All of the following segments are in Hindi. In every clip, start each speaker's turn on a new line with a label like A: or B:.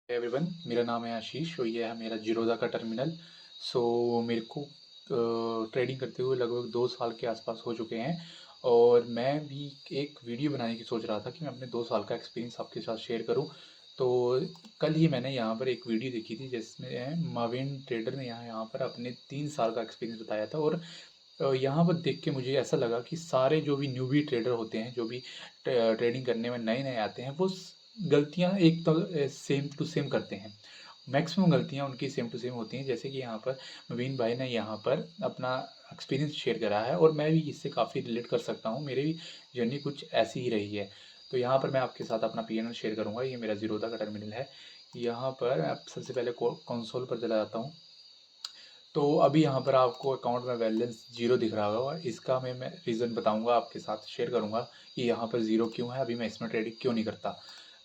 A: एवरीवन, मेरा नाम है आशीष और ये है मेरा जीरोधा का टर्मिनल। मेरे को ट्रेडिंग करते हुए लगभग 2 साल के आसपास हो चुके हैं और मैं भी एक वीडियो बनाने की सोच रहा था कि मैं अपने 2 साल का एक्सपीरियंस आपके साथ शेयर करूं। तो कल ही मैंने यहाँ पर एक वीडियो देखी थी जिसमें माविन ट्रेडर ने यहाँ पर अपने 3 साल का एक्सपीरियंस बताया था। और यहाँ पर देख के मुझे ऐसा लगा कि सारे जो भी न्यूबी ट्रेडर होते हैं, जो भी ट्रेडिंग करने में नए नए आते हैं, वो गलतियाँ एक तो सेम टू सेम करते हैं। मैक्सिमम गलतियाँ उनकी सेम टू सेम होती हैं। जैसे कि यहाँ पर नवीन भाई ने यहाँ पर अपना एक्सपीरियंस शेयर करा है और मैं भी इससे काफ़ी रिलेट कर सकता हूँ। मेरी भी जर्नी कुछ ऐसी ही रही है। तो यहाँ पर मैं आपके साथ अपना पीएनएल शेयर करूँगा। ये मेरा जीरोधा का टर्मिनल है। यहाँ पर आप सबसे पहले कंसोल पर चला जाता हूँ। तो अभी यहाँ पर आपको अकाउंट में बैलेंस ज़ीरो दिख रहा होगा। इसका मैं रीज़न बताऊँगा, आपके साथ शेयर करूँगा कि यहाँ पर ज़ीरो क्यों है, अभी मैं इसमें ट्रेडिंग क्यों नहीं करता।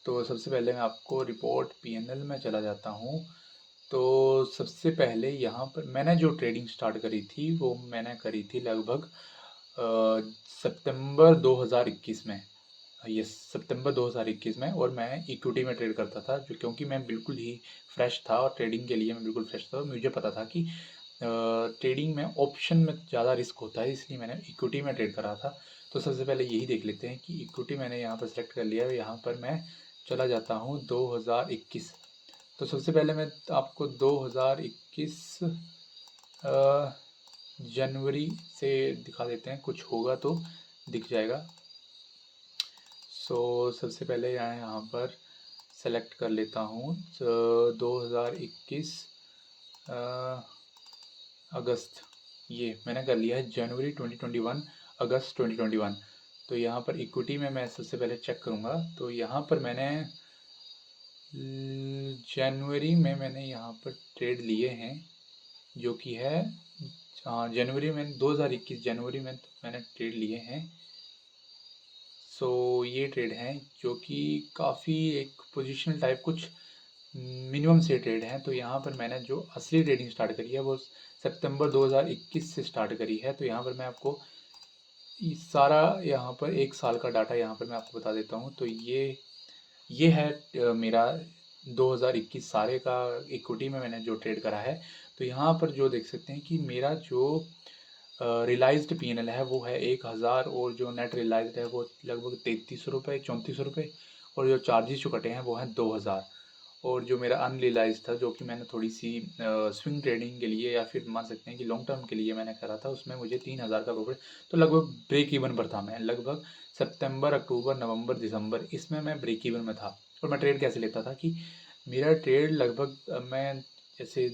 A: तो सबसे पहले मैं आपको रिपोर्ट पीएनएल में चला जाता हूँ। तो सबसे पहले यहाँ पर मैंने जो ट्रेडिंग स्टार्ट करी थी वो मैंने करी थी लगभग सितंबर 2021 में। ये सितंबर 2021 में। और मैं इक्विटी में ट्रेड करता था, जो क्योंकि मैं बिल्कुल ही फ्रेश था और ट्रेडिंग के लिए मैं बिल्कुल फ्रेश था। मुझे पता था कि ट्रेडिंग में ऑप्शन में ज़्यादा रिस्क होता है, इसलिए मैंने इक्विटी में ट्रेड करा था। तो सबसे पहले यही देख लेते हैं कि इक्विटी मैंने यहाँ पर सेलेक्ट कर लिया है। यहाँ पर मैं चला जाता हूँ 2021। तो सबसे पहले मैं आपको 2021 जनवरी से दिखा देते हैं, कुछ होगा तो दिख जाएगा। सबसे पहले यहाँ पर सेलेक्ट कर लेता हूँ 2021 अगस्त। ये मैंने कर लिया है जनवरी 2021 अगस्त 2021। तो यहाँ पर इक्विटी में मैं सबसे पहले चेक करूँगा। तो यहाँ पर मैंने जनवरी में मैंने यहाँ पर ट्रेड लिए हैं, जो कि है, हाँ, जनवरी में 2021 जनवरी में मैंने ट्रेड लिए हैं। ये ट्रेड हैं जो कि काफ़ी एक पोजिशनल टाइप कुछ मिनिमम से ट्रेड हैं। तो यहाँ पर मैंने जो असली ट्रेडिंग स्टार्ट करी है वो सितंबर 2021 से स्टार्ट करी है। तो यहाँ पर मैं आपको सारा यहाँ पर 1 साल का डाटा यहाँ पर मैं आपको बता देता हूँ। तो ये है मेरा 2021 सारे का इक्विटी में मैंने जो ट्रेड करा है। तो यहाँ पर जो देख सकते हैं कि मेरा जो रियलाइज्ड पीएनएल है वो है 1000, और जो नेट रियलाइज्ड है वो लगभग 3300 रुपये 3400 रुपये, और जो चार्जेस जो कटे हैं वो हैं 2000। और जो मेरा अनरियलाइज था, जो कि मैंने थोड़ी सी स्विंग ट्रेडिंग के लिए या फिर मान सकते हैं कि लॉन्ग टर्म के लिए मैंने करा था, उसमें मुझे 3000 का प्रॉफिट। तो लगभग ब्रेक इवन पर था मैं। लगभग सितंबर अक्टूबर नवंबर दिसंबर इसमें मैं ब्रेक इवन में था। और मैं ट्रेड कैसे लेता था कि मेरा ट्रेड लगभग मैं जैसे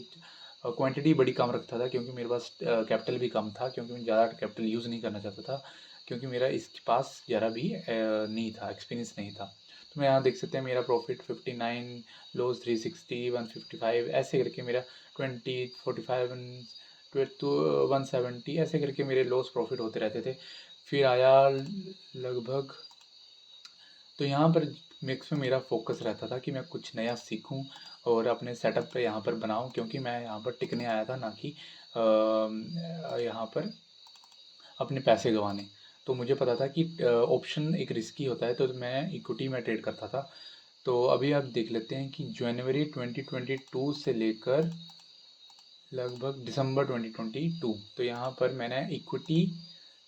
A: क्वांटिटी बड़ी कम रखता था, क्योंकि मेरे पास कैपिटल भी कम था, क्योंकि मैं ज़्यादा कैपिटल यूज़ नहीं करना चाहता था, क्योंकि मेरा इसके पास ज़रा भी नहीं था, एक्सपीरियंस नहीं था। तो मैं यहाँ देख सकते हैं मेरा प्रॉफिट 59, लॉस 360, 155, ऐसे करके मेरा 20, 45, 170, ऐसे करके मेरे लॉस प्रॉफिट होते रहते थे। फिर आया लगभग, तो यहाँ पर मिक्स में मेरा फोकस रहता था कि मैं कुछ नया सीखूं और अपने सेटअप पे यहाँ पर बनाऊं, क्योंकि मैं यहाँ पर टिकने आया था, ना कि यहाँ पर अपने पैसे गंवाने। तो मुझे पता था कि ऑप्शन एक रिस्की होता है, तो मैं इक्विटी में ट्रेड करता था। तो अभी आप देख लेते हैं कि जनवरी 2022 से लेकर लगभग दिसंबर 2022, तो यहाँ पर मैंने इक्विटी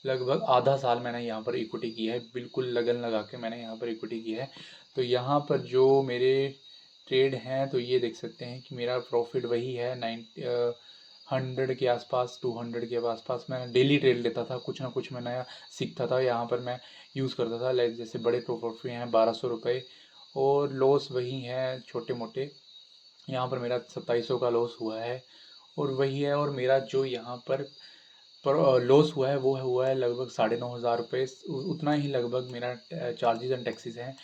A: लगभग आधा साल मैंने यहाँ पर इक्विटी की है। बिल्कुल लगन लगा के मैंने यहाँ पर इक्विटी की है। तो यहाँ पर जो मेरे ट्रेड हैं, तो ये देख सकते हैं कि मेरा प्रॉफिट वही है 100 के आसपास, 200 के आसपास। मैं डेली ट्रेड लेता था, कुछ ना कुछ मैं नया सीखता था। यहाँ पर मैं यूज़ करता था, लाइक जैसे बड़े प्रॉफिट हैं 1200 रुपये, और लॉस वही हैं छोटे मोटे। यहाँ पर मेरा 2700 का लॉस हुआ है, और वही है। और मेरा जो यहाँ पर लॉस हुआ है वो हुआ है लगभग 9500 रुपये। उतना ही लगभग मेरा चार्जेस एंड टैक्सेस हैं।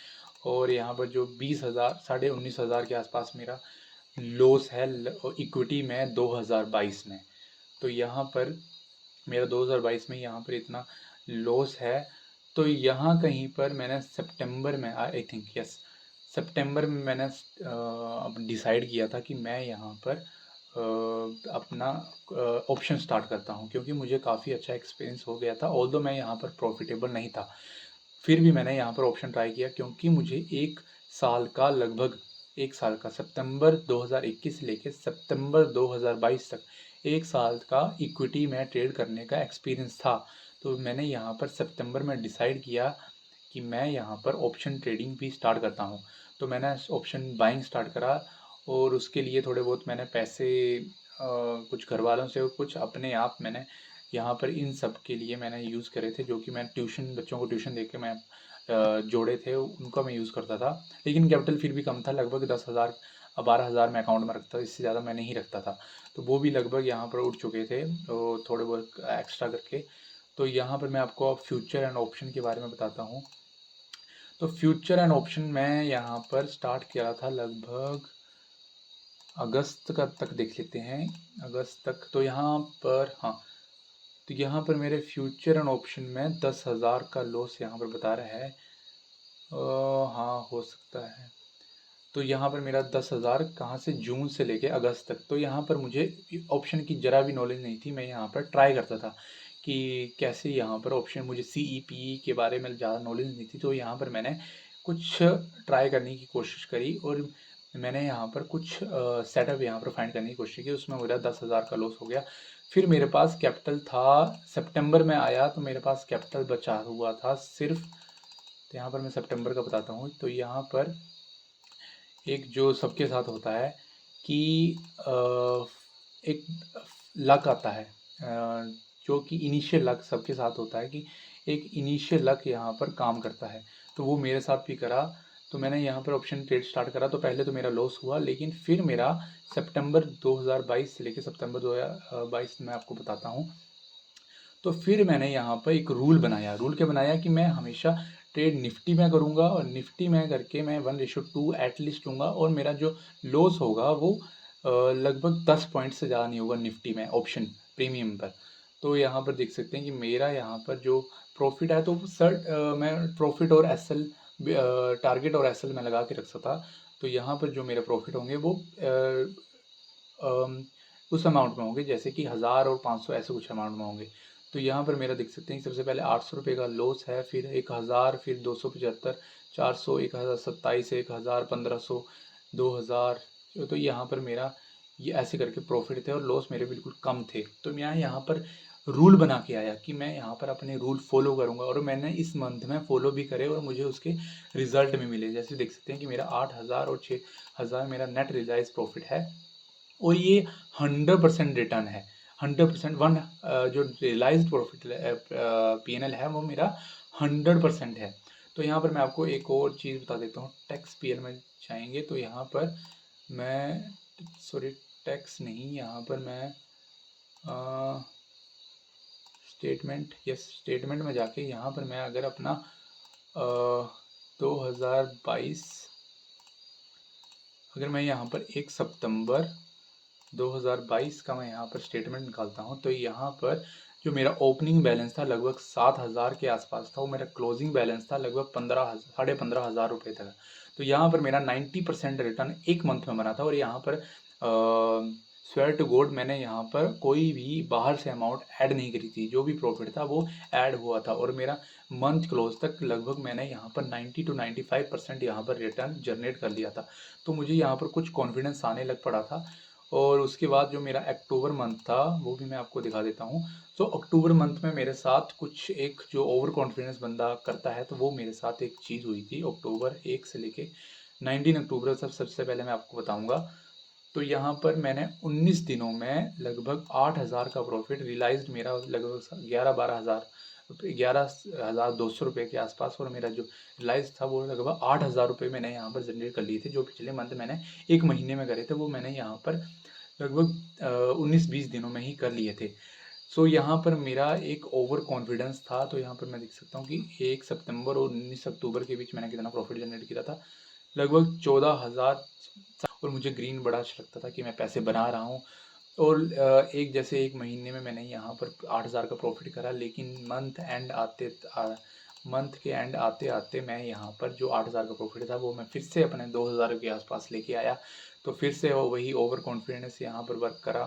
A: और यहाँ पर जो 20,000 19,500 के आसपास मेरा लॉस है इक्विटी में 2022 में। तो यहाँ पर मेरा 2022 में यहाँ पर इतना लॉस है। तो यहाँ कहीं पर मैंने सितंबर में, आई थिंक यस, सितंबर में मैंने अब डिसाइड किया था कि मैं यहाँ पर अपना ऑप्शन स्टार्ट करता हूँ, क्योंकि मुझे काफ़ी अच्छा एक्सपीरियंस हो गया था। ऑल्दो मैं यहाँ पर प्रॉफिटेबल नहीं था, फिर भी मैंने यहाँ पर ऑप्शन ट्राई किया, क्योंकि मुझे 1 साल का लगभग 1 साल का सितंबर 2021 से लेके सितंबर 2022 तक 1 साल का इक्विटी में ट्रेड करने का एक्सपीरियंस था। तो मैंने यहाँ पर सितंबर में डिसाइड किया कि मैं यहाँ पर ऑप्शन ट्रेडिंग भी स्टार्ट करता हूँ। तो मैंने ऑप्शन बाइंग स्टार्ट करा और उसके लिए थोड़े बहुत मैंने पैसे कुछ घर वालों से और कुछ अपने आप मैंने यहाँ पर इन सब के लिए मैंने यूज़ करे थे, जो कि मैं ट्यूशन बच्चों को ट्यूशन दे के मैं जोड़े थे, उनका मैं यूज़ करता था। लेकिन कैपिटल फिर भी कम था, लगभग 10,000 12,000 मैं अकाउंट में रखता था, इससे ज़्यादा मैं नहीं रखता था। तो वो भी लगभग यहाँ पर उठ चुके थे, तो थोड़े बहुत एक्स्ट्रा करके। तो यहाँ पर मैं आपको फ्यूचर एंड ऑप्शन के बारे में बताता हूँ। तो फ्यूचर एंड ऑप्शन मैं यहाँ पर स्टार्ट किया था लगभग अगस्त का तक देख लेते हैं, अगस्त तक। तो यहाँ पर हाँ, तो यहाँ पर मेरे फ्यूचर एंड ऑप्शन में 10,000 का लॉस यहाँ पर बता रहा है। हाँ, हो सकता है। तो यहाँ पर मेरा 10,000 कहाँ से, जून से लेके अगस्त तक। तो यहाँ पर मुझे ऑप्शन की ज़रा भी नॉलेज नहीं थी। मैं यहाँ पर ट्राई करता था कि कैसे यहाँ पर ऑप्शन, मुझे CEPE के बारे में ज़्यादा नॉलेज नहीं थी। तो यहाँ पर मैंने कुछ ट्राई करने की कोशिश करी और मैंने यहाँ पर कुछ सेटअप यहाँ पर फाइंड करने की कोशिश की। उसमें मेरा 10,000 का लॉस हो गया। फिर मेरे पास कैपिटल था, सितंबर में आया तो मेरे पास कैपिटल बचा हुआ था सिर्फ। तो यहाँ पर मैं सितंबर का बताता हूँ। तो यहाँ पर एक जो सबके साथ होता है कि एक लक आता है, जो कि इनिशियल लक सबके साथ होता है कि एक इनिशियल लक यहाँ पर काम करता है। तो वो मेरे साथ भी करा। तो मैंने यहाँ पर ऑप्शन ट्रेड स्टार्ट करा। तो पहले तो मेरा लॉस हुआ, लेकिन फिर मेरा सितंबर 2022 से लेकर सितंबर 2022 मैं आपको बताता हूँ। तो फिर मैंने यहाँ पर एक रूल बनाया। रूल क्या बनाया कि मैं हमेशा ट्रेड निफ्टी में करूँगा और निफ्टी में करके मैं 1:2 एटलीस्ट लूँगा और मेरा जो लॉस होगा वो लगभग 10 पॉइंट से ज़्यादा नहीं होगा निफ्टी में ऑप्शन प्रीमियम पर। तो यहाँ पर देख सकते हैं कि मेरा यहाँ पर जो प्रॉफिट है, तो सर मैं प्रॉफिट और SL टारगेट और SL में लगा के रख सकता। तो यहाँ पर जो मेरे प्रॉफिट होंगे वो उस अमाउंट में होंगे, जैसे कि 1000 और 500 ऐसे कुछ अमाउंट में होंगे। तो यहाँ पर मेरा देख सकते हैं सबसे पहले 800 रुपये का लॉस है, फिर 1000, फिर 275, 400, 1027, 1000, 1500, 2000। तो यहाँ पर मेरा ये ऐसे करके प्रॉफिट थे और लॉस मेरे बिल्कुल कम थे। तो मैं यहाँ पर रूल बना के आया कि मैं यहाँ पर अपने रूल फॉलो करूँगा और मैंने इस मंथ में फॉलो भी करे और मुझे उसके रिजल्ट में मिले। जैसे देख सकते हैं कि मेरा 8000 और 6000 मेरा नेट रियलाइज प्रॉफिट है और ये 100% रिटर्न है। 100% जो रियलाइज्ड प्रॉफिट PNL है वो मेरा 100% है। तो यहाँ पर मैं आपको एक और चीज़ बता देता हूँ। टैक्स PL में जाएंगे तो यहाँ पर मैं, सॉरी टैक्स नहीं, यहाँ पर मैं स्टेटमेंट, यस स्टेटमेंट में जाके यहाँ पर मैं अगर अपना 2022, अगर मैं यहाँ पर 1 सितंबर 2022 का मैं यहाँ पर स्टेटमेंट निकालता हूँ तो यहाँ पर जो मेरा ओपनिंग बैलेंस था लगभग 7,000 के आसपास था, वो मेरा क्लोजिंग बैलेंस था लगभग 15,000 रुपये था। तो यहाँ पर मेरा 90% रिटर्न एक मंथ में बना था। और यहाँ पर स्वेयर टू गॉड मैंने यहाँ पर कोई भी बाहर से अमाउंट ऐड नहीं करी थी, जो भी प्रॉफिट था वो ऐड हुआ था और मेरा मंथ क्लोज तक लगभग मैंने यहाँ पर 90 to 95% यहाँ पर रिटर्न जनरेट कर लिया था। तो मुझे यहाँ पर कुछ कॉन्फिडेंस आने लग पड़ा था। और उसके बाद जो मेरा अक्टूबर मंथ था वो भी मैं आपको दिखा देता हूँ। तो अक्टूबर मंथ में मेरे साथ कुछ एक जो ओवर कॉन्फिडेंस बंदा करता है, तो वो मेरे साथ एक चीज़ हुई थी अक्टूबर 1 से लेके 19 अक्टूबर तक सबसे पहले मैं आपको बताऊंगा। तो यहाँ पर मैंने 19 दिनों में लगभग 8,000 का प्रॉफिट रियलाइज्ड, मेरा लगभग 11,200 रुपये के आसपास। और मेरा जो रियलाइज था वो लगभग 8,000 रुपये मैंने यहाँ पर जनरेट कर लिए थे। जो पिछले मंथ मैंने एक महीने में करे थे वो मैंने यहाँ पर लगभग 19-20 दिनों में ही कर लिए थे। सो यहाँ पर मेरा एक ओवर कॉन्फिडेंस था। तो यहाँ पर मैं देख सकता हूँ कि 1 सितंबर और 19 अक्टूबर के बीच मैंने कितना प्रॉफिट जनरेट किया था, लगभग 14,000। और मुझे ग्रीन बड़ा अच्छा लगता था कि मैं पैसे बना रहा हूँ। और एक जैसे एक महीने में मैंने यहाँ पर 8,000 का प्रॉफिट करा, लेकिन मंथ के एंड आते आते मैं यहाँ पर जो 8,000 का प्रॉफिट था वो मैं फिर से अपने 2,000 के आसपास लेके आया। तो फिर से वही ओवर कॉन्फिडेंस यहाँ पर वर्क करा,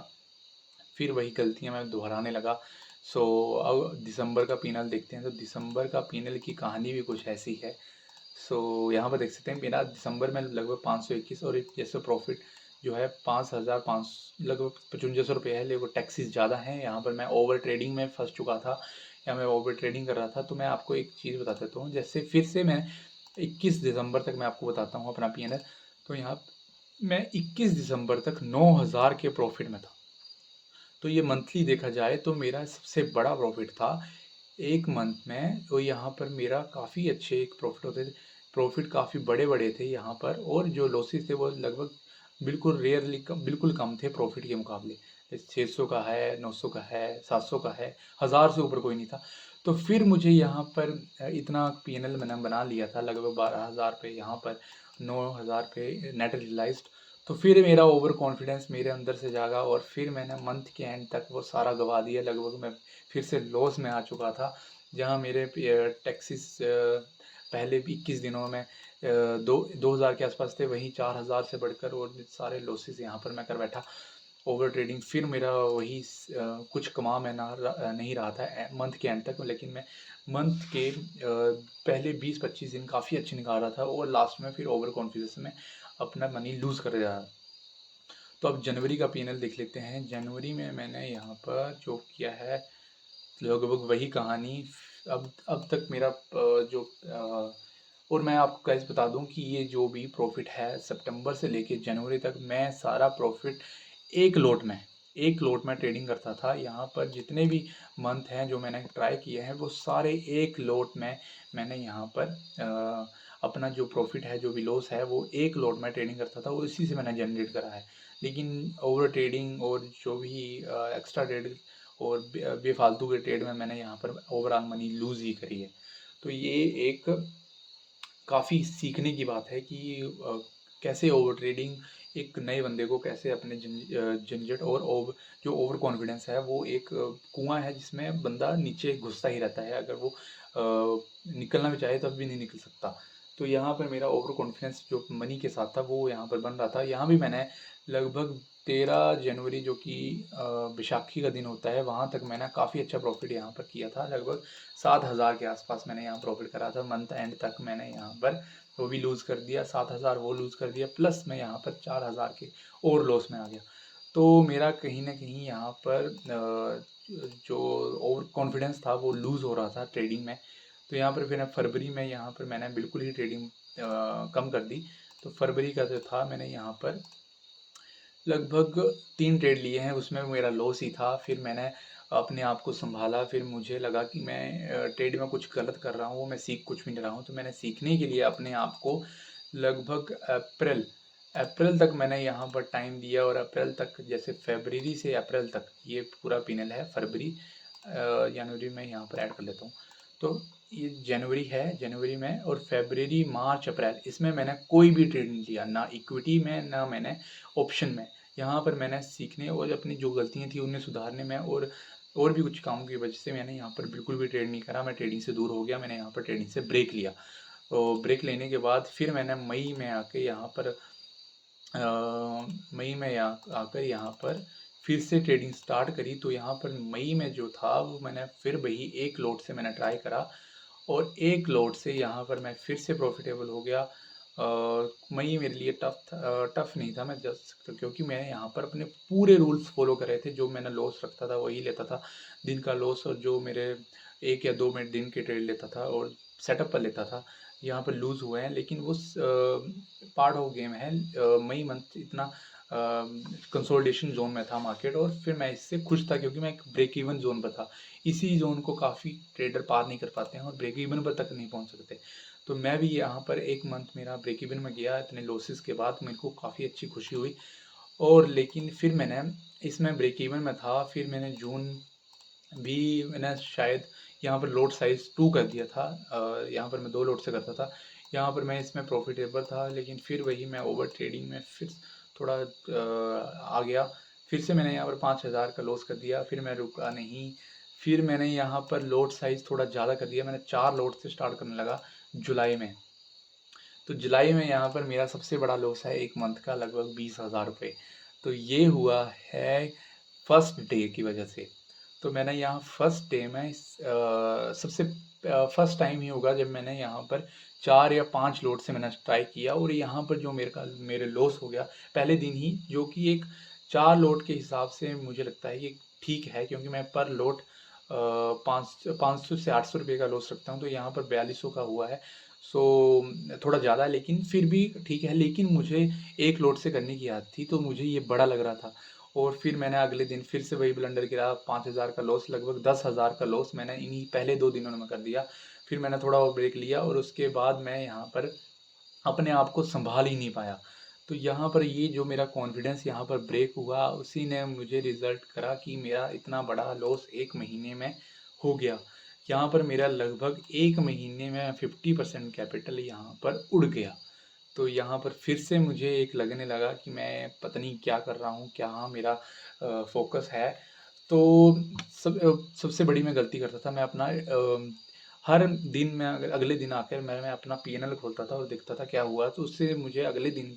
A: फिर वही गलतियाँ मैं दोहराने लगा। सो अब दिसंबर का P&L देखते हैं। तो दिसंबर का P&L की कहानी भी कुछ ऐसी है। सो यहाँ पर देख सकते हैं मेरा दिसंबर में लगभग 521 और जैसे प्रॉफिट जो है 5,500 लगभग 5500 रुपये है, लेकिन टैक्सेस ज़्यादा हैं। यहाँ पर मैं ओवर ट्रेडिंग में फंस चुका था या मैं ओवर ट्रेडिंग कर रहा था। तो मैं आपको एक चीज़ बता देता हूँ, जैसे फिर से मैं 21 दिसंबर तक मैं आपको बताता हूँ अपना पी एन एल। तो यहाँ मैं 21 दिसंबर तक 9,000 के प्रॉफिट में था। तो ये मंथली देखा जाए तो मेरा सबसे बड़ा प्रॉफिट था एक मंथ में। तो यहाँ पर मेरा काफ़ी अच्छे एक प्रॉफिट होते थे, प्रॉफिट काफ़ी बड़े बड़े थे यहाँ पर। और जो लॉसेस थे वो लगभग बिल्कुल रेयरली कम, बिल्कुल कम थे प्रॉफिट के मुकाबले। जैसे 600 का है, 900 का है, 700 का है, 1000 से ऊपर कोई नहीं था। तो फिर मुझे यहाँ पर इतना पी एन एल मैंने बना लिया था, लगभग 12,000 पे यहाँ पर 9,000 पे नेट रियलाइज्ड। तो फिर मेरा ओवर कॉन्फिडेंस मेरे अंदर से जागा और फिर मैंने मंथ के एंड तक वो सारा गवा दिया। लगभग मैं फिर से लॉस में आ चुका था, जहाँ मेरे टैक्सेस पहले भी 21 दिनों में 2,000 के आसपास थे, वहीं 4,000 से बढ़कर और सारे लॉसेस यहाँ पर मैं कर बैठा ओवर ट्रेडिंग। फिर मेरा वही कुछ कमा मैं नहीं रहा था मंथ के एंड तक, लेकिन मैं मंथ के पहले 20-25 दिन काफ़ी अच्छे निकाल रहा था और लास्ट में फिर ओवर कॉन्फिडेंस में अपना मनी लूज़ कर रहा। तो अब जनवरी का पी एन एल देख लेते हैं। जनवरी में मैंने यहाँ पर जो किया है लगभग वही कहानी। अब तक मेरा जो और मैं आपको गाइस बता दूं कि ये जो भी प्रॉफिट है सितंबर से लेके जनवरी तक मैं सारा प्रॉफिट एक लोट में ट्रेडिंग करता था। यहाँ पर जितने भी मंथ हैं जो मैंने ट्राई किए हैं वो सारे एक लोट में मैंने यहाँ पर अपना जो प्रॉफिट है, जो भी लॉस है, वो एक लोट में ट्रेडिंग करता था और इसी से मैंने जनरेट करा है। लेकिन ओवर ट्रेडिंग और जो भी एक्स्ट्रा ट्रेड और बेफालतू के ट्रेड में मैंने यहाँ पर ओवरऑल मनी लूज़ ही करी है। तो ये एक काफ़ी सीखने की बात है कि कैसे ओवर ट्रेडिंग एक नए बंदे को कैसे अपने झंझट और जो ओवर कॉन्फिडेंस है वो एक कुआं है जिसमें बंदा नीचे घुसता ही रहता है। अगर वो निकलना भी चाहे तब भी नहीं निकल सकता। तो यहाँ पर मेरा ओवर कॉन्फिडेंस जो मनी के साथ था वो यहाँ पर बन रहा था। यहाँ भी मैंने लगभग 13 जनवरी जो कि बैसाखी का दिन होता है, वहाँ तक मैंने काफ़ी अच्छा प्रॉफिट यहाँ पर किया था। लगभग 7,000 के आसपास मैंने यहाँ प्रॉफिट करा था। मंथ एंड तक मैंने यहाँ पर वो भी लूज़ कर दिया, 7,000 वो लूज़ कर दिया, प्लस मैं यहाँ पर 4,000 के और लॉस में आ गया। तो मेरा कहीं ना कहीं यहाँ पर जो ओवर कॉन्फिडेंस था वो लूज़ हो रहा था ट्रेडिंग में। तो यहाँ पर फिर फरवरी में यहाँ पर मैंने बिल्कुल ही ट्रेडिंग कम कर दी। तो फरवरी का जो था मैंने यहाँ पर लगभग 3 ट्रेड लिए हैं, उसमें मेरा लॉस ही था। फिर मैंने अपने आप को सँभाला, फिर मुझे लगा कि मैं ट्रेड में कुछ गलत कर रहा हूँ, मैं सीख कुछ भी नहीं रहा हूँ। तो मैंने सीखने के लिए अपने आप को लगभग अप्रैल तक मैंने यहाँ पर टाइम दिया और अप्रैल तक, जैसे फरवरी से अप्रैल तक ये पूरा पीनल है। फरवरी जनवरी में यहाँ पर ऐड कर लेता हूँ। तो ये जनवरी है, जनवरी में और फरवरी, मार्च, अप्रैल इसमें मैंने कोई भी ट्रेड नहीं लिया, ना इक्विटी में ना मैंने ऑप्शन में। यहाँ पर मैंने सीखने और अपनी जो गलतियाँ थी उन्हें सुधारने में और भी कुछ कामों की वजह से मैंने यहाँ पर बिल्कुल भी ट्रेड नहीं करा। मैं ट्रेडिंग से दूर हो गया, मैंने यहाँ पर ट्रेडिंग से ब्रेक लिया। तो ब्रेक लेने के बाद फिर मैंने मई में आके यहाँ पर आकर यहाँ पर फिर से ट्रेडिंग स्टार्ट करी। तो यहाँ पर मई में जो था वो मैंने फिर वही एक लोट से मैंने ट्राई करा और एक लोट से यहाँ पर मैं फिर से प्रॉफिटेबल हो गया। मई मेरे लिए टफ नहीं था, मैं जस्ट क्योंकि मैं यहाँ पर अपने पूरे रूल्स फॉलो कर रहे थे। जो मैंने लॉस रखता था वही लेता था, दिन का लॉस, और जो मेरे 1 या 2 मिनट दिन के ट्रेड लेता था और सेटअप पर लेता था। यहाँ पर लूज़ हुए हैं लेकिन वो पार्ट ऑफ गेम है। मई मंथ इतना कंसोलिडेशन जोन में था मार्केट और फिर मैं इससे खुश था क्योंकि मैं एक ब्रेक इवन जोन पर था। इसी जोन को काफ़ी ट्रेडर पार नहीं कर पाते हैं और ब्रेक इवन पर तक नहीं पहुंच सकते। तो मैं भी यहाँ पर एक मंथ मेरा ब्रेक इवन में गया इतने लॉसेस के बाद, मेरे को काफ़ी अच्छी खुशी हुई। और लेकिन फिर मैंने इसमें ब्रेक इवन में था, फिर मैंने जून भी मैंने शायद यहाँ पर लोड साइज़ 2 कर दिया था। यहाँ पर मैं 2 लोड से करता था, यहाँ पर मैं इसमें प्रॉफिटेबल था। लेकिन फिर वही मैं ओवर ट्रेडिंग में फिर थोड़ा आ गया। फिर से मैंने यहाँ पर 5,000 का लॉस कर दिया, फिर मैं रुका नहीं। फिर मैंने यहाँ पर लोड साइज़ थोड़ा ज़्यादा कर दिया, मैंने 4 लोड से स्टार्ट करने लगा जुलाई में। तो जुलाई में यहाँ पर मेरा सबसे बड़ा लॉस है एक मंथ का, लगभग 20,000 रुपये। तो ये हुआ है फर्स्ट डे की वजह से। तो मैंने यहाँ फर्स्ट डे में सबसे फर्स्ट टाइम ही होगा जब मैंने यहाँ पर 4 या 5 लोड से मैंने ट्राई किया और यहाँ पर जो मेरे लॉस हो गया पहले दिन ही, जो कि एक 4 लोड के हिसाब से मुझे लगता है कि ठीक है, क्योंकि मैं पर लोड 500 से 800 रुपये का लॉस रखता हूँ, तो यहाँ पर 4200 का हुआ है। सो थोड़ा ज़्यादा है, लेकिन फिर भी ठीक है। लेकिन मुझे एक लोड से करने की आदत थी, तो मुझे ये बड़ा लग रहा था। और फिर मैंने अगले दिन फिर से वही ब्लंडर गिरा, 5000 का लॉस, लगभग 10,000 का लॉस मैंने इन्हीं पहले 2 दिनों में कर दिया। फिर मैंने थोड़ा और ब्रेक लिया और उसके बाद मैं यहाँ पर अपने आप को संभाल ही नहीं पाया। तो यहाँ पर ये जो मेरा कॉन्फिडेंस यहाँ पर ब्रेक हुआ, उसी ने मुझे रिज़ल्ट करा कि मेरा इतना बड़ा लॉस 1 महीने में हो गया। यहाँ पर मेरा लगभग 1 महीने में 50% कैपिटल यहाँ पर उड़ गया। तो यहाँ पर फिर से मुझे एक लगने लगा कि मैं पता नहीं क्या कर रहा हूँ, क्या मेरा फ़ोकस है। तो सबसे बड़ी मैं गलती करता था, मैं अपना हर दिन मैं अगले दिन आकर मैं अपना पीएनएल खोलता था और देखता था क्या हुआ। तो उससे मुझे अगले दिन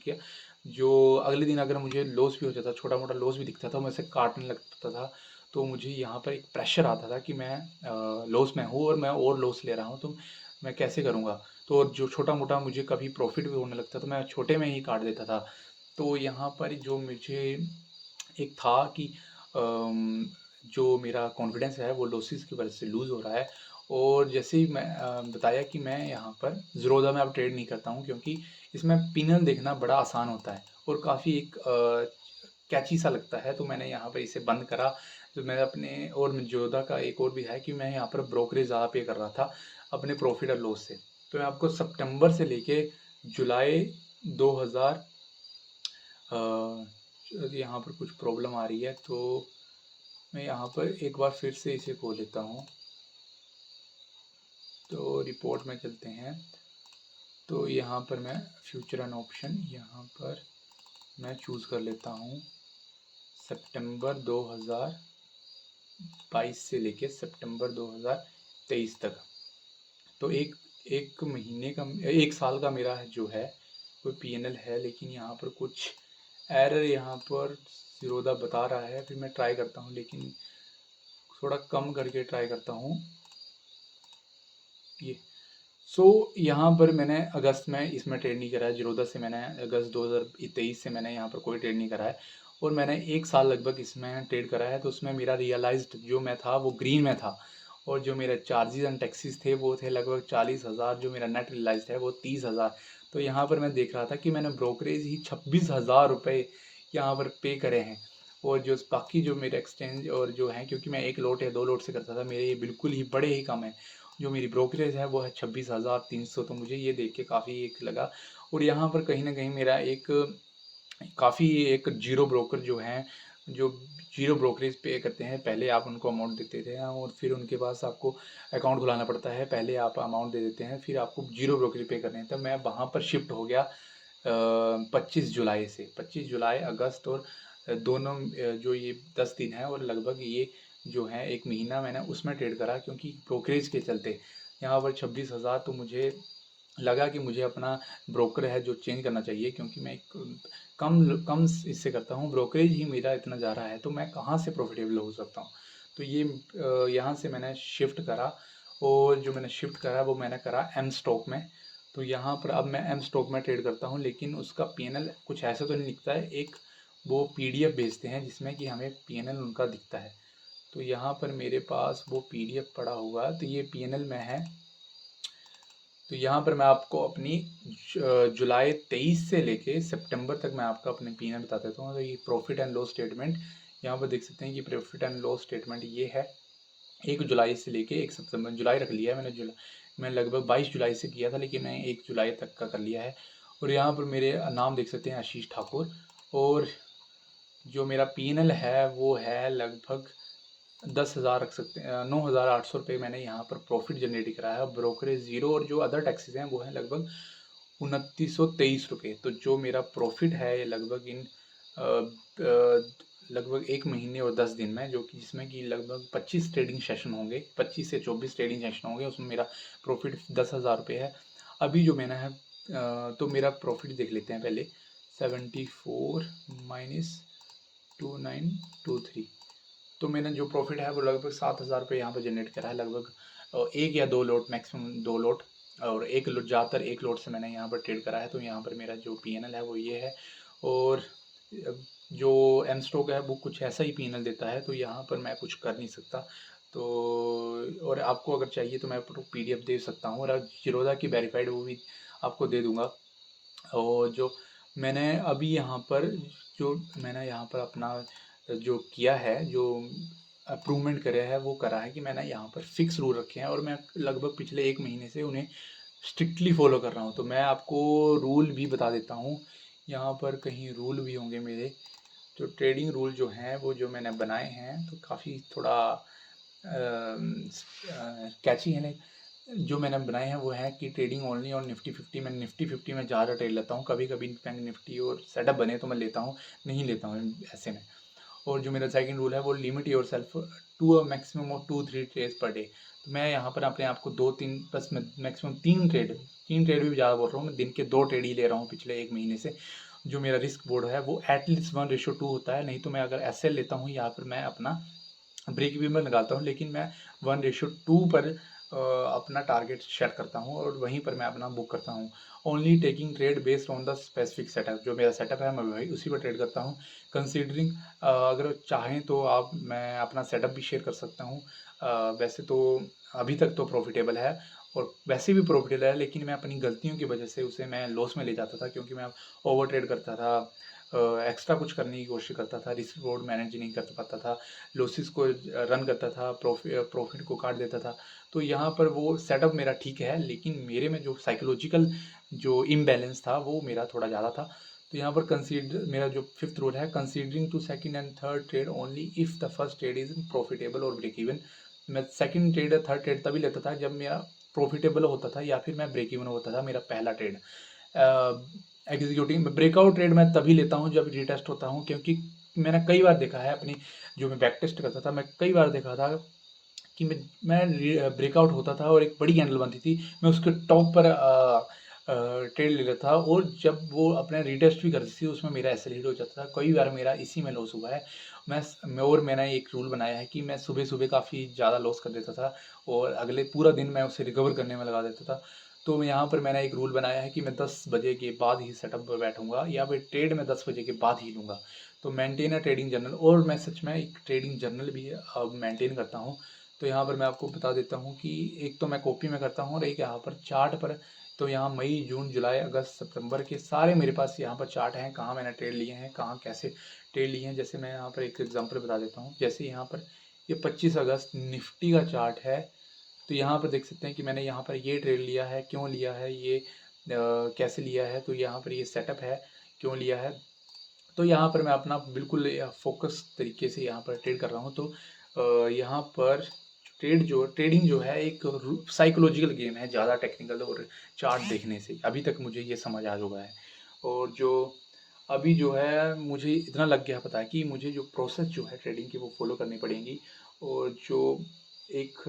A: अगर मुझे लॉस भी हो जाता, छोटा-मोटा लॉस भी दिखता था, मैं उसे काटने लगता था। तो मुझे यहाँ पर एक प्रेशर आता था कि मैं लॉस में हूँ और मैं और लॉस ले रहा हूँ, तो मैं कैसे करूँगा? तो जो छोटा-मोटा मुझे कभी प्रॉफ़िट भी होने लगता, तो मैं छोटे में ही काट देता था। तो यहाँ पर जो मुझे एक था कि जो मेरा कॉन्फिडेंस है वो लॉसेस की वजह से लूज़ हो रहा है। और जैसे ही मैं बताया कि मैं यहाँ पर ज़ीरोधा में अब ट्रेड नहीं करता हूँ, क्योंकि इसमें पिनल देखना बड़ा आसान होता है और काफ़ी एक कैची सा लगता है। तो मैंने यहाँ पर इसे बंद करा। तो मैं अपने और ज़ीरोधा का एक और भी है कि मैं यहाँ पर ब्रोकरेज ज़्यादा पे कर रहा था अपने प्रॉफ़िट और लॉस से। तो मैं आपको सितंबर से लेके जुलाई 2000 यहाँ पर कुछ प्रॉब्लम आ रही है, तो मैं यहाँ पर एक बार फिर से इसे खोल लेता हूँ। तो रिपोर्ट में चलते हैं। तो यहाँ पर मैं फ्यूचर एंड ऑप्शन यहाँ पर मैं चूज़ कर लेता हूँ सितंबर 2022 से लेके सितंबर 2023 तक। तो एक महीने का, एक साल का मेरा जो है वो पीएनएल है। लेकिन यहाँ पर कुछ एरर यहाँ पर ज़ीरोधा बता रहा है। फिर मैं ट्राई करता हूँ, लेकिन थोड़ा कम करके ट्राई करता हूँ ये। यहाँ पर मैंने अगस्त में इसमें ट्रेड नहीं करा है ज़ीरोधा से। मैंने अगस्त 2023 से मैंने यहाँ पर कोई ट्रेड नहीं करा है और मैंने एक साल लगभग इसमें ट्रेड करा है। तो उसमें मेरा रियलाइज्ड जो मैं था वो ग्रीन में था और जो मेरे चार्जेस एंड टैक्सेस थे वो थे लगभग 40,000। जो मेरा नेट रियलाइज्ड है वो 30,000। तो यहाँ पर मैं देख रहा था कि मैंने ब्रोकरेज ही 26,000 रुपये यहाँ पर पे करे हैं। और जो बाकी जो मेरे एक्सचेंज और जो हैं, क्योंकि मैं 1 लोट या 2 लोट से करता था, मेरे ये बिल्कुल ही बड़े ही कम है। जो मेरी ब्रोकरेज है वो है 26,300। तो मुझे ये देख के काफ़ी एक लगा। और यहाँ पर कहीं न कहीं मेरा एक काफ़ी एक जीरो ब्रोकर जो हैं, जो जीरो ब्रोकरेज पे करते हैं, पहले आप उनको अमाउंट देते थे और फिर उनके पास आपको अकाउंट खुलाना पड़ता है। पहले आप अमाउंट दे देते हैं, फिर आपको जीरो ब्रोकरेज पे करने हैं। तब मैं वहाँ पर शिफ्ट हो गया 25 जुलाई से। 25 जुलाई, अगस्त और दोनों जो ये 10 दिन है और लगभग ये जो है 1 महीना मैंने उसमें ट्रेड करा, क्योंकि ब्रोकरेज के चलते यहाँ पर 26,000। तो मुझे लगा कि मुझे अपना ब्रोकर है जो चेंज करना चाहिए, क्योंकि मैं एक कम कम इससे करता हूँ, ब्रोकरेज ही मेरा इतना जा रहा है, तो मैं कहाँ से प्रॉफिटेबल हो सकता हूँ। तो ये यहाँ से मैंने शिफ्ट करा और जो मैंने शिफ्ट करा वो मैंने करा एम स्टॉक में। तो यहाँ पर अब मैं एम स्टॉक में ट्रेड करता हूँ, लेकिन उसका पीएनएल कुछ ऐसा तो नहीं दिखता है। एक वो पीडीएफ भेजते हैं जिसमें कि हमें पीएनएल उनका दिखता है। तो यहाँ पर मेरे पास वो पीडीएफ पड़ा हुआ है, तो ये पीएनएल में है। तो यहाँ पर मैं आपको अपनी जुलाई 23 से लेके सितंबर तक मैं आपका अपने पीएनएल बता देता हूँ। तो ये प्रॉफिट एंड लॉस स्टेटमेंट यहाँ पर देख सकते हैं कि प्रॉफिट एंड लॉस स्टेटमेंट ये है 1 जुलाई से लेके 1 सितंबर। जुलाई रख लिया है मैंने, मैं लगभग 22 जुलाई से किया था, लेकिन मैंने 1 जुलाई तक का कर लिया है। और यहाँ पर मेरे नाम देख सकते हैं आशीष ठाकुर। और जो मेरा पीएनएल है वो है लगभग 10,000 रख सकते हैं, 9,800 रुपये मैंने यहाँ पर प्रॉफिट जनरेट करा है। ब्रोकरेज ज़ीरो और जो अदर टैक्सेस हैं वो हैं लगभग 2923 रुपये। तो जो मेरा प्रॉफिट है ये लगभग लगभग 1 महीने और 10 दिन में, जो कि जिसमें कि लगभग 25 ट्रेडिंग सेशन होंगे, 25 से 24 ट्रेडिंग सेशन होंगे, उसमें मेरा प्रॉफिट 10,000 रुपये है। अभी जो मैंने है तो मेरा प्रॉफिट देख लेते हैं पहले। 74 माइनस 2923। तो मैंने जो प्रॉफिट है वो लगभग 7,000 रुपये यहाँ पर जनरेट करा है लगभग 1 या 2 लॉट, मैक्सिमम 2 लॉट, और 1 लॉट, ज़्यादातर 1 लॉट से मैंने यहाँ पर ट्रेड करा है। तो यहाँ पर मेरा जो पीएनएल है वो ये है, और जो एम स्टॉक है वो कुछ ऐसा ही पीएनएल देता है, तो यहाँ पर मैं कुछ कर नहीं सकता। तो और आपको अगर चाहिए तो मैं पीडीएफ दे सकता हूँ, और जीरोधा की वेरीफाइड वो भी आपको दे दूँगा। और जो मैंने अभी यहाँ पर जो मैंने यहाँ पर अपना जो किया है, जो अप्रूवमेंट करा है, वो करा है कि मैंने यहाँ पर फिक्स रूल रखे हैं, और मैं लगभग पिछले 1 महीने से उन्हें स्ट्रिक्टली फॉलो कर रहा हूँ। तो मैं आपको रूल भी बता देता हूँ, यहाँ पर कहीं रूल भी होंगे मेरे। जो ट्रेडिंग रूल जो हैं वो जो मैंने बनाए हैं, तो काफ़ी थोड़ा कैची है। जो मैंने बनाए हैं वो है कि ट्रेडिंग ओनली और निफ्टी 50। मैं निफ्टी 50 में ज़्यादा ट्रेड लेता हूँ, कभी कभी मैंने निफ्टी और सेटअप बने तो मैं लेता हूँ, नहीं लेता हूँ ऐसे में। और जो मेरा सेकंड रूल है वो limit yourself to a maximum of 2-3 trades per day. तो मैं यहाँ पर अपने आप को 2-3 प्लस मैक्सिमम 3 ट्रेड भी ज़्यादा बोल रहा हूँ, मैं दिन के 2 ट्रेड ही ले रहा हूँ पिछले 1 महीने से। जो मेरा रिस्क बोर्ड है वो एटलीस्ट 1:2 होता है, नहीं तो मैं अगर ऐसे लेता हूँ या फिर मैं अपना ब्रेक इवन में लगाता हूँ, लेकिन मैं 1:2 पर अपना टारगेट सेट करता हूँ, और वहीं पर मैं अपना बुक करता हूँ। Only taking trade based on the specific setup. जो मेरा सेटअप है मैं वही उसी पर ट्रेड करता हूँ। कंसीडरिंग अगर चाहें तो मैं अपना सेटअप भी शेयर कर सकता हूँ। वैसे तो अभी तक तो प्रॉफिटेबल है, और वैसे भी प्रॉफिटेबल है, लेकिन मैं अपनी गलतियों की वजह से उसे मैं लॉस में ले जाता था, क्योंकि मैं ओवर ट्रेड करता था, एक्स्ट्रा कुछ करने की कोशिश करता था, रिस्क बोर्ड मैनेज नहीं कर पाता था, लॉसेस को रन करता था, प्रॉफिट को काट देता था। तो यहाँ पर वो सेटअप मेरा ठीक है, लेकिन मेरे में जो साइकोलॉजिकल जो इम्बैलेंस था वो मेरा थोड़ा ज़्यादा था। तो यहाँ पर कंसीडर मेरा जो 5th रूल है, considering to second and third trade only if the first trade is profitable और ब्रेक इवन। मैं सेकंड ट्रेड या थर्ड ट्रेड तभी लेता था जब मेरा प्रॉफिटेबल होता था या फिर मैं ब्रेक इवन होता था मेरा पहला ट्रेड। एग्जीक्यूटिव ब्रेकआउट ट्रेड मैं तभी लेता हूँ जब रीटेस्ट होता हूँ, क्योंकि मैंने कई बार देखा है अपनी, जो मैं बैक टेस्ट करता था, मैं कई बार देखा था कि मैं ब्रेकआउट होता था और एक बड़ी कैंडल बनती थी, मैं उसके टॉप पर ट्रेड ले लेता था, और जब वो अपने रीटेस्ट भी करती थी उसमें मेरा एसएल हो जाता था। कई बार मेरा इसी में लॉस हुआ है। मैंने एक रूल बनाया है कि मैं सुबह सुबह काफ़ी ज़्यादा लॉस कर देता था, और अगले पूरा दिन मैं उसे रिकवर करने में लगा देता था। तो यहाँ पर मैंने एक रूल बनाया है कि मैं 10 बजे के बाद ही सेटअप पर बैठूंगा, या फिर ट्रेड में 10 बजे के बाद ही लूँगा। तो मेंटेन अ ट्रेडिंग जर्नल, और मैं सच में एक ट्रेडिंग जर्नल भी अब मेंटेन करता हूँ। तो यहाँ पर मैं आपको बता देता हूँ कि एक तो मैं कॉपी में करता हूँ, और एक यहाँ पर चार्ट पर। तो यहाँ मई, जून, जुलाई, अगस्त, सितंबर के सारे मेरे पास यहाँ पर चार्ट हैं, कहाँ मैंने ट्रेड लिए हैं, कहाँ कैसे ट्रेड लिए हैं। जैसे मैं यहाँ पर एक एग्जांपल बता देता हूँ, जैसे यहाँ पर ये 25 अगस्त निफ्टी का चार्ट है। तो यहाँ पर देख सकते हैं कि मैंने यहाँ पर ये ट्रेड लिया है, क्यों लिया है, ये कैसे लिया है, तो यहाँ पर ये सेटअप है, क्यों लिया है। तो यहाँ पर मैं अपना बिल्कुल फोकस तरीके से यहाँ पर ट्रेड कर रहा हूँ। तो यहाँ पर ट्रेडिंग जो है एक साइकोलॉजिकल गेम है, ज़्यादा टेक्निकल और चार्ट देखने से अभी तक मुझे ये समझ आ चुका है। और जो अभी जो है मुझे इतना लग गया पता है कि मुझे जो प्रोसेस जो है ट्रेडिंग की वो फॉलो करनी पड़ेगी, और एक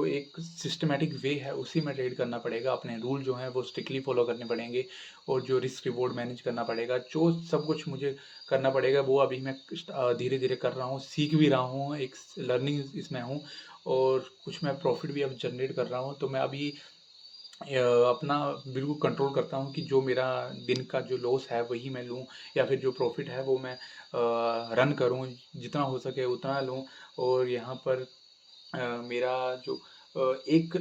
A: एक सिस्टमेटिक वे है उसी में ट्रेड करना पड़ेगा। अपने रूल जो हैं वो स्ट्रिक्टली फॉलो करने पड़ेंगे, और जो रिस्क रिवॉर्ड मैनेज करना पड़ेगा, जो सब कुछ मुझे करना पड़ेगा वो अभी मैं धीरे धीरे कर रहा हूँ, सीख भी रहा हूँ, एक लर्निंग इसमें हूँ, और कुछ मैं प्रॉफिट भी अब जनरेट कर रहा हूँ। तो मैं अभी अपना बिल्कुल कंट्रोल करता हूँ कि जो मेरा दिन का जो लॉस है वही मैं लूँ, या फिर जो प्रॉफिट है वो मैं रन करूँ, जितना हो सके उतना लूँ। और यहाँ पर मेरा जो एक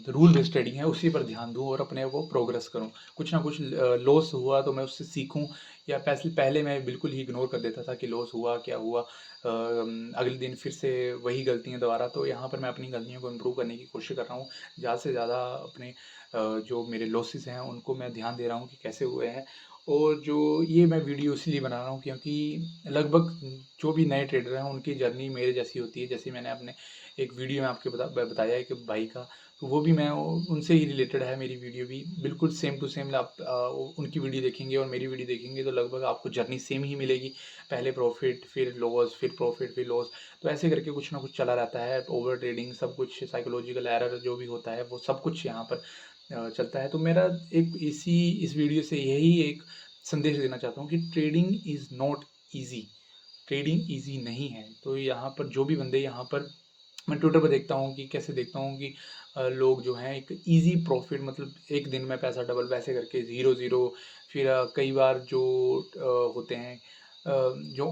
A: रूल बेस्ड ट्रेडिंग है उसी पर ध्यान दूँ, और अपने वो प्रोग्रेस करूँ। कुछ ना कुछ लॉस हुआ तो मैं उससे सीखूँ, या पहले मैं बिल्कुल ही इग्नोर कर देता था कि लॉस हुआ क्या हुआ, अगले दिन फिर से वही गलतियाँ दोबारा। तो यहाँ पर मैं अपनी गलतियों को इम्प्रूव करने की कोशिश कर रहा हूँ, ज़्यादा से ज़्यादा अपने जो मेरे लॉसेस हैं उनको मैं ध्यान दे रहा हूँ कि कैसे हुए हैं। और जो ये मैं वीडियो इसलिए बना रहा हूँ क्योंकि लगभग जो भी नए ट्रेडर हैं उनकी जर्नी मेरे जैसी होती है। जैसे मैंने अपने एक वीडियो में आपके बताया है कि भाई का, तो वो भी मैं उनसे ही रिलेटेड है। मेरी वीडियो भी बिल्कुल सेम टू सेम, आप उनकी वीडियो देखेंगे और मेरी वीडियो देखेंगे तो लगभग आपको जर्नी सेम ही मिलेगी। पहले प्रॉफिट, फिर लॉस, फिर प्रॉफिट, फिर लॉस, तो ऐसे करके कुछ ना कुछ चला रहता है। ओवर ट्रेडिंग, सब कुछ साइकोलॉजिकल एरर जो भी होता है वो सब कुछ यहाँ पर चलता है। तो मेरा एक इस वीडियो से यही एक संदेश देना चाहता हूँ कि trading is not easy, trading easy नहीं है। तो यहाँ पर जो भी बंदे यहाँ पर मैं ट्विटर पे देखता हूँ कि कैसे देखता हूँ कि लोग जो हैं एक ईज़ी प्रॉफ़िट, मतलब एक दिन में पैसा डबल वैसे करके 0-0, फिर कई बार जो होते हैं जो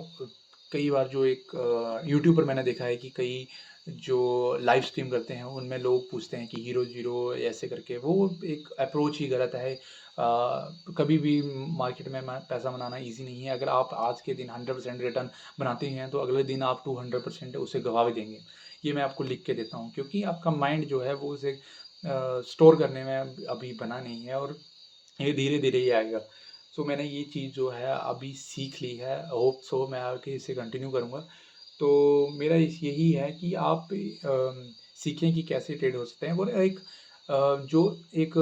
A: कई बार जो एक यूट्यूब पर मैंने देखा है कि कई जो लाइव स्ट्रीम करते हैं उनमें लोग पूछते हैं कि हीरो ज़ीरो ऐसे करके, वो एक अप्रोच ही गलत है। कभी भी मार्केट में पैसा बनाना ईज़ी नहीं है। अगर आप आज के दिन 100% रिटर्न बनाते हैं तो अगले दिन आप 200% उसे गँवा भी देंगे। ये मैं आपको लिख के देता हूँ, क्योंकि आपका माइंड जो है वो उसे स्टोर करने में अभी बना नहीं है, और ये धीरे-धीरे ही आएगा। सो मैंने ये चीज़ जो है अभी सीख ली है, होप सो मैं आगे इसे कंटिन्यू करूँगा। तो मेरा इस यही है कि आप सीखें कि कैसे ट्रेड हो सकते हैं, और एक जो एक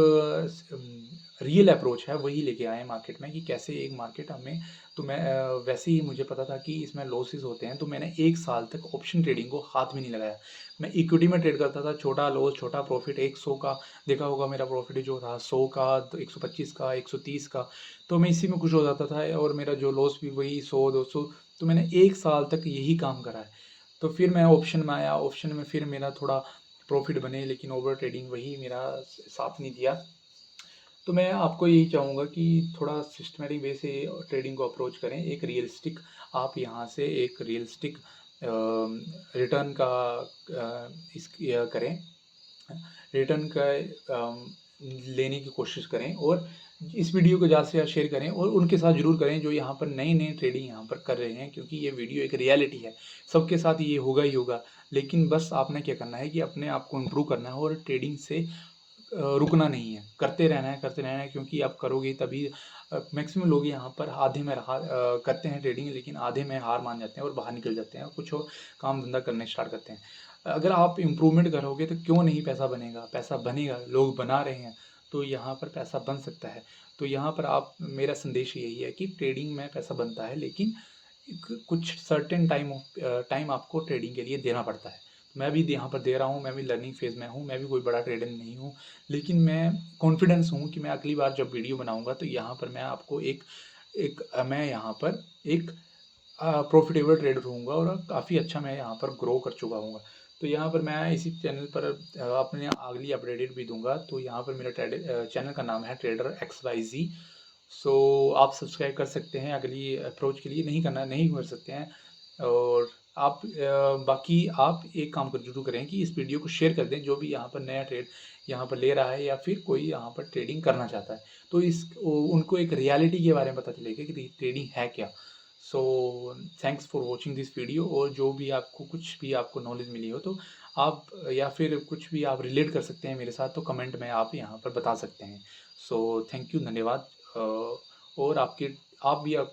A: रियल अप्रोच है वही लेके आएँ मार्केट में कि कैसे एक मार्केट हमें, तो मैं वैसे ही मुझे पता था कि इसमें लॉसेस होते हैं, तो मैंने 1 साल तक ऑप्शन ट्रेडिंग को हाथ भी नहीं लगाया। मैं इक्विटी में ट्रेड करता था, छोटा लॉस, छोटा प्रॉफ़िट, 100 का देखा होगा मेरा प्रॉफ़िट जो था 100 का, तो 125 का, 130 का, तो मैं इसी में खुश हो जाता था, और मेरा जो लॉस भी वही 100-200। तो मैंने 1 साल तक यही काम करा है। तो फिर मैं ऑप्शन में आया, ऑप्शन में फिर मेरा थोड़ा प्रॉफ़िट बने, लेकिन ओवर ट्रेडिंग वही मेरा साथ नहीं दिया। तो मैं आपको यही चाहूँगा कि थोड़ा सिस्टमैटिक वे से ट्रेडिंग को अप्रोच करें। एक रियलिस्टिक, आप यहाँ से एक रियलिस्टिक रिटर्न का करें, रिटर्न का लेने की कोशिश करें, और इस वीडियो को ज़्यादा से ज़्यादा शेयर करें, और उनके साथ ज़रूर करें जो यहाँ पर नई-नई ट्रेडिंग यहाँ पर कर रहे हैं, क्योंकि ये वीडियो एक रियलिटी है। सबके साथ ये होगा ही होगा, लेकिन बस आपने क्या करना है कि अपने आप को इम्प्रूव करना है, और ट्रेडिंग से रुकना नहीं है, करते रहना है, क्योंकि आप करोगे तभी मैक्सिमम लोग यहाँ पर आधे में करते हैं ट्रेडिंग, लेकिन आधे में हार मान जाते हैं और बाहर निकल जाते हैं और कुछ और काम धंधा करने स्टार्ट करते हैं। अगर आप इम्प्रूवमेंट करोगे तो क्यों नहीं पैसा बनेगा? पैसा बनेगा, लोग बना रहे हैं, तो यहाँ पर पैसा बन सकता है। तो यहाँ पर आप, मेरा संदेश यही है कि ट्रेडिंग में पैसा बनता है, लेकिन कुछ सर्टेन टाइम आपको ट्रेडिंग के लिए देना पड़ता है। मैं भी यहाँ पर दे रहा हूँ, मैं भी लर्निंग फेज़ में हूँ, मैं भी कोई बड़ा ट्रेडर नहीं हूँ, लेकिन मैं कॉन्फिडेंस हूँ कि मैं अगली बार जब वीडियो बनाऊँगा तो यहाँ पर मैं आपको मैं यहाँ पर एक प्रॉफिटेबल ट्रेडर होऊँगा, और काफ़ी अच्छा मैं यहाँ पर ग्रो कर चुका हूँगा। तो यहाँ पर मैं इसी चैनल पर अपने अगली अपडेटेड भी दूँगा। तो यहाँ पर मेरा चैनल का नाम है ट्रेडर XYZ। सो आप सब्सक्राइब कर सकते हैं, अगली अप्रोच के लिए। नहीं करना, नहीं कर सकते हैं। और आप बाकी आप एक काम कर ज़रूर करें कि इस वीडियो को शेयर कर दें, जो भी यहाँ पर नया ट्रेड यहाँ पर ले रहा है, या फिर कोई यहाँ पर ट्रेडिंग करना चाहता है, तो उनको एक रियलिटी के बारे में पता चलेगा कि ट्रेडिंग है क्या। So thanks for watching this video, और जो भी आपको कुछ भी आपको नॉलेज मिली हो तो आप, या फिर कुछ भी आप रिलेट कर सकते हैं मेरे साथ, तो कमेंट में आप यहाँ पर बता सकते हैं। सो थैंक यू, धन्यवाद। और आप भी